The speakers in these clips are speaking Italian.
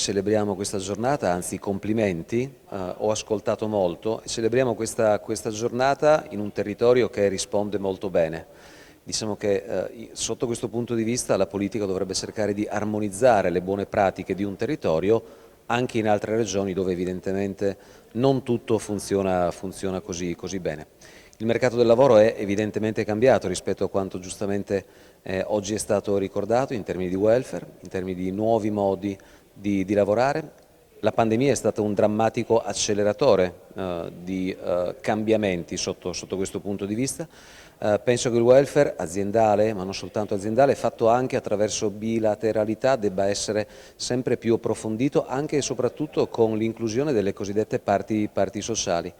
celebriamo questa giornata, anzi complimenti, ho ascoltato molto e celebriamo questa giornata in un territorio che risponde molto bene. Diciamo che sotto questo punto di vista la politica dovrebbe cercare di armonizzare le buone pratiche di un territorio anche in altre regioni dove evidentemente non tutto funziona così bene. Il mercato del lavoro è evidentemente cambiato rispetto a quanto giustamente oggi è stato ricordato in termini di welfare, in termini di nuovi modi di lavorare. La pandemia è stato un drammatico acceleratore di cambiamenti sotto questo punto di vista. Penso che il welfare aziendale, ma non soltanto aziendale, fatto anche attraverso bilateralità, debba essere sempre più approfondito anche e soprattutto con l'inclusione delle cosiddette parti sociali.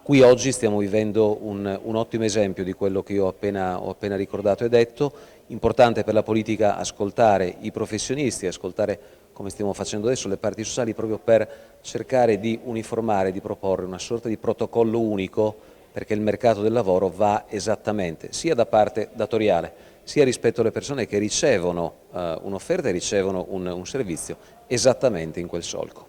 Qui oggi stiamo vivendo un ottimo esempio di quello che io ho appena ricordato e detto. Importante per la politica ascoltare i professionisti, ascoltare, come stiamo facendo adesso, le parti sociali, proprio per cercare di uniformare, di proporre una sorta di protocollo unico, perché il mercato del lavoro va esattamente, sia da parte datoriale, sia rispetto alle persone che ricevono un'offerta e ricevono un servizio, esattamente in quel solco.